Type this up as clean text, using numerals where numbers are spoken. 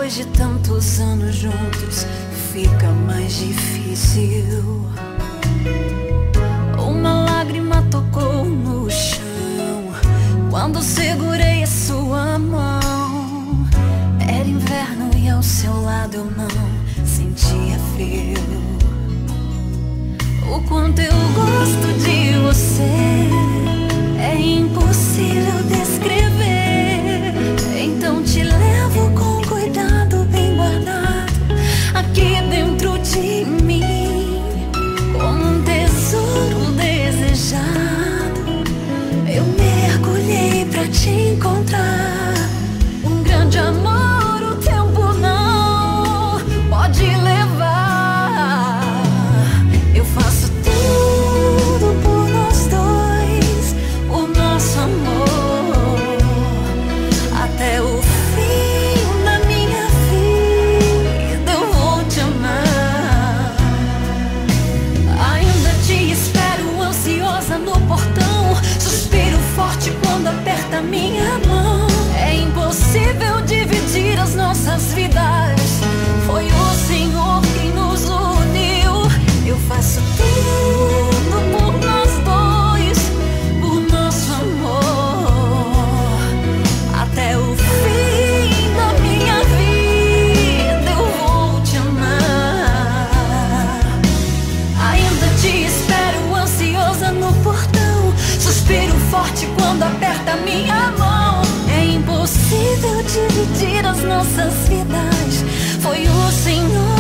Depois de tantos anos juntos, fica mais difícil. Uma lágrima tocou no chão quando segurei a sua mão. Era inverno e ao seu lado eu não sentia frio. O quanto eu gosto de você é impossível descrever. Então te levo com cuidado, bem guardado aqui dentro de mim, como um tesouro desejado. Eu mergulhei pra te encontrar. Um grande amor o tempo não pode levar. Eu faço tudo por nós dois, o nosso amor, até o fim da minha vida eu vou te amar. Ainda te espero ansiosa no portão, suspiro forte quando aperta minha mão. É impossível dividir as nossas vidas, foi o Senhor quem nos uniu. Eu faço tudo por nós dois, por nosso amor, até o fim da minha vida eu vou te amar. Ainda te espero ansiosa no portão, suspiro forte quando aperta minha mão. É impossível dividir as nossas vidas, foi o Senhor